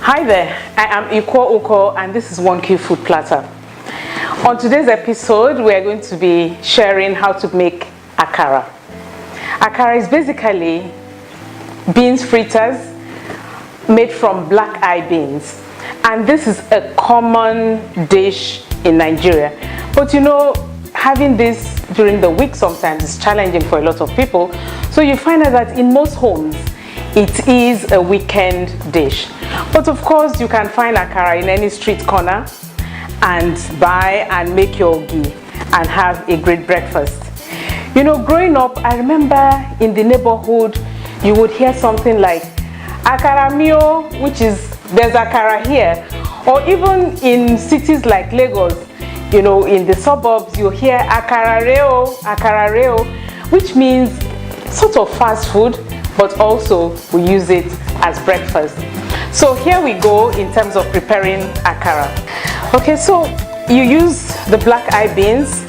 Hi there, I am Uko and this is 1QFoodplatter. On today's episode, we are going to be sharing how to make akara. Akara is basically beans fritters made from black eye beans. And this is a common dish in Nigeria. But you know, having this during the week sometimes is challenging for a lot of people. So you find out that in most homes, it is a weekend dish. But of course, you can find akara in any street corner and buy and make your ogi and have a great breakfast. You know, growing up, I remember in the neighborhood, you would hear something like akara mio, which is there's akara here. Or even in cities like Lagos, you know, in the suburbs, you hear akara reo, which means sort of fast food, but also we use it as breakfast. So here we go in terms of preparing akara. Okay, so you use the black eye beans.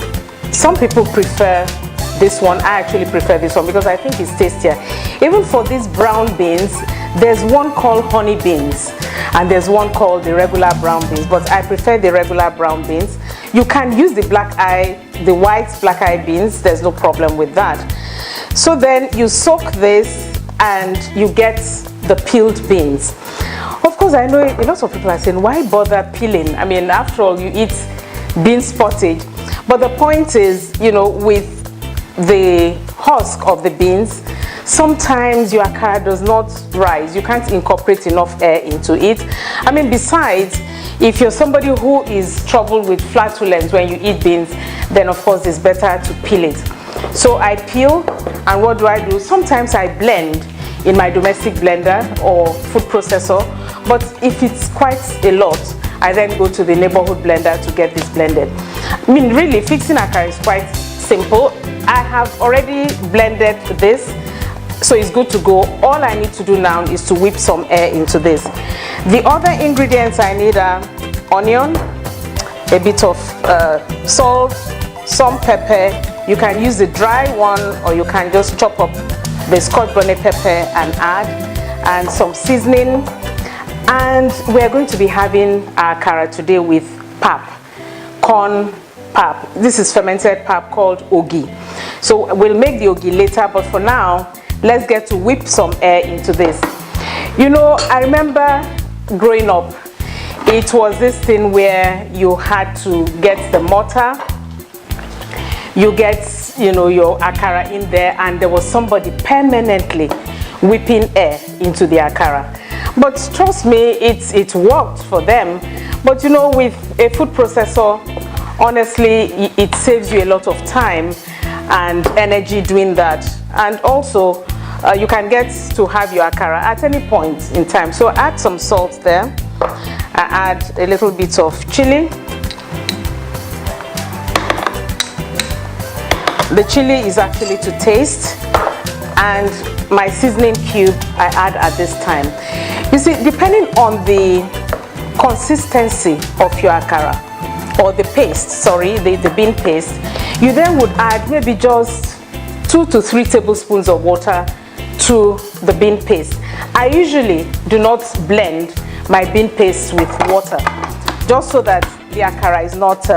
Some people prefer this one. I actually prefer this one because I think it's tastier. Even for these brown beans, there's one called honey beans and there's one called the regular brown beans, but I prefer the regular brown beans. You can use the white black eye beans. There's no problem with that. So then you soak this and you get the peeled beans. Of course, I know a lot of people are saying, why bother peeling? I mean, after all, you eat beans pottage. But the point is, you know, with the husk of the beans, sometimes your akara does not rise. You can't incorporate enough air into it. I mean, besides, if you're somebody who is troubled with flatulence when you eat beans, then of course it's better to peel it. So I peel, and what do? Sometimes I blend in my domestic blender or food processor, but if it's quite a lot, I then go to the neighborhood blender to get this blended. I mean, really, fixing akara is quite simple. I have already blended this, so it's good to go. All I need to do now is to whip some air into this. The other ingredients I need are onion, a bit of salt, some pepper. You can use the dry one or you can just chop up the scotch bonnet pepper and add, and some seasoning. And we're going to be having our akara today with pap, corn pap. This is fermented pap called ogi. So we'll make the ogi later, but for now, let's get to whip some air into this. You know, I remember growing up, it was this thing where you had to get the mortar, you get, you know, your akara in there, and there was somebody permanently whipping air into the akara. But trust me, it worked for them. But you know, with a food processor, honestly, it saves you a lot of time and energy doing that. And also, you can get to have your akara at any point in time. So add some salt there. I add a little bit of chili. The chili is actually to taste, and my seasoning cube I add at this time. You see, depending on the consistency of your akara, or the paste, sorry, the bean paste, you then would add maybe just 2 to 3 tablespoons of water to the bean paste. I usually do not blend my bean paste with water, just so that the akara is not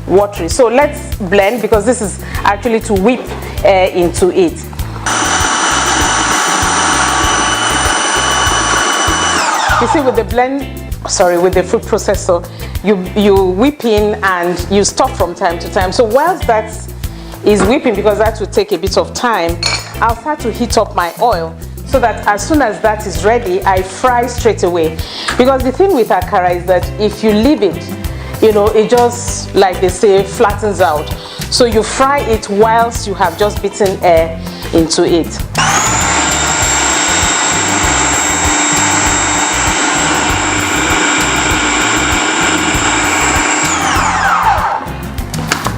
watery. So let's blend, because this is actually to whip air into it. You see, with the food processor, you whip in and you stop from time to time. So whilst that is whipping, because that will take a bit of time, I'll start to heat up my oil so that as soon as that is ready, I fry straight away. Because the thing with akara is that if you leave it, you know, it just, like they say, flattens out. So you fry it whilst you have just beaten air into it.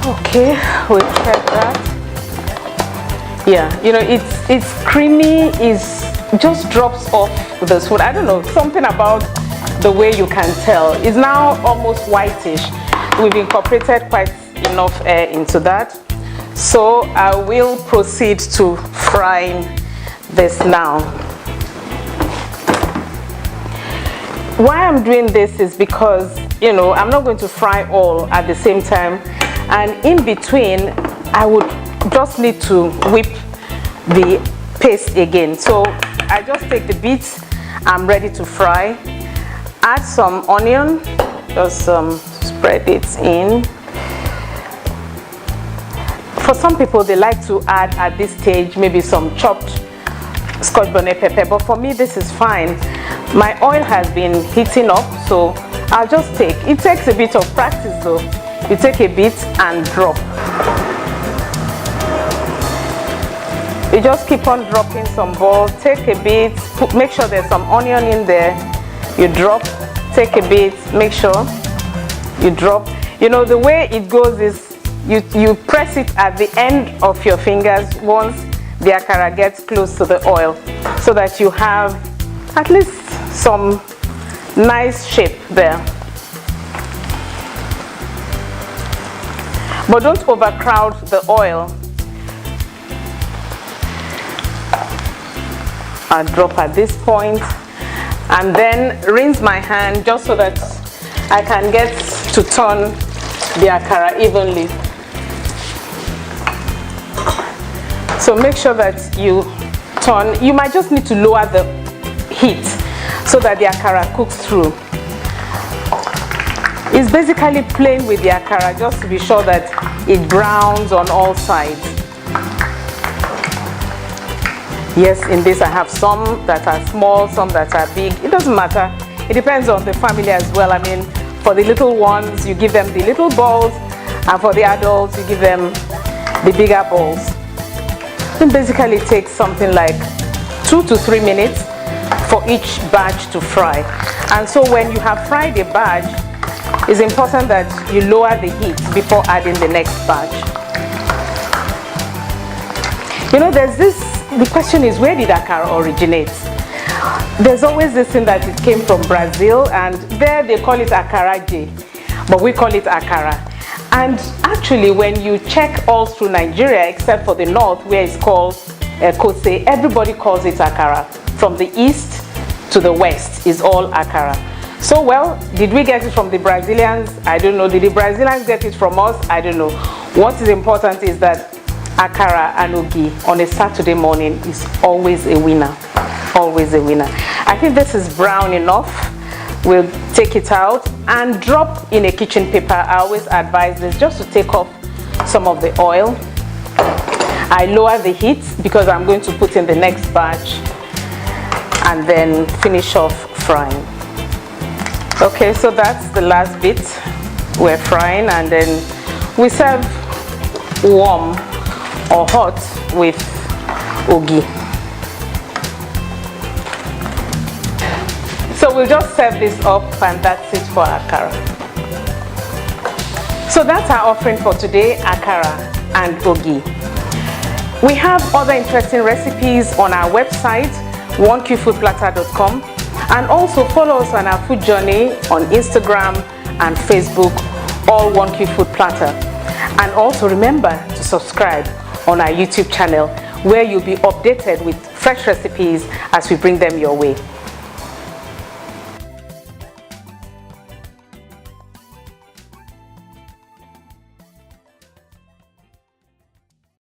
Okay, we'll check that. Yeah, you know, it's creamy, it's just drops off this food. I don't know, something about the way you can tell. It's now almost whitish. We've incorporated quite enough air into that. So I will proceed to frying this now. Why I'm doing this is because, you know, I'm not going to fry all at the same time, and in between I would just need to whip the paste again. So I just take the bits I'm ready to fry, add some onion, just spread it in. For some people, they like to add at this stage maybe some chopped scotch bonnet pepper, but for me this is fine. My oil has been heating up, so I'll just take, it takes a bit of practice though. You take a bit and drop. You just keep on dropping some balls, take a bit, make sure there's some onion in there, you drop, take a bit, make sure you drop. You know, the way it goes is you press it at the end of your fingers once the akara gets close to the oil, so that you have at least some nice shape there. But don't overcrowd the oil. I'll drop at this point and then rinse my hand just so that I can get to turn the akara evenly. So make sure that you turn. You might just need to lower the heat so that the akara cooks through. It's basically playing with the akara just to be sure that it browns on all sides. Yes, in this I have some that are small, some that are big. It doesn't matter. It depends on the family as well. I mean, for the little ones, you give them the little balls, and for the adults, you give them the bigger balls. It basically takes something like 2 to 3 minutes for each batch to fry. And so when you have fried a batch, it's important that you lower the heat before adding the next batch. You know, the question is, where did akara originate? There's always this thing that it came from Brazil, and there they call it akara J, but we call it akara. And actually, when you check all through Nigeria, except for the north where it's called Kose, everybody calls it akara. From the east to the west is all akara. So, well, did we get it from the Brazilians? I don't know. Did the Brazilians get it from us? I don't know. What is important is that akara and ogi on a Saturday morning is always a winner. Always a winner. I think this is brown enough. We'll take it out and drop in a kitchen paper. I always advise this just to take off some of the oil. I lower the heat because I'm going to put in the next batch and then finish off frying. Okay, so that's the last bit we're frying, and then we serve warm or hot with ogi. So we'll just serve this up, and that's it for akara. So that's our offering for today, akara and ogi. We have other interesting recipes on our website, 1QFoodplatter.com, and also follow us on our food journey on Instagram and Facebook, all 1QFoodplatter. And also remember to subscribe on our YouTube channel, where you'll be updated with fresh recipes as we bring them your way.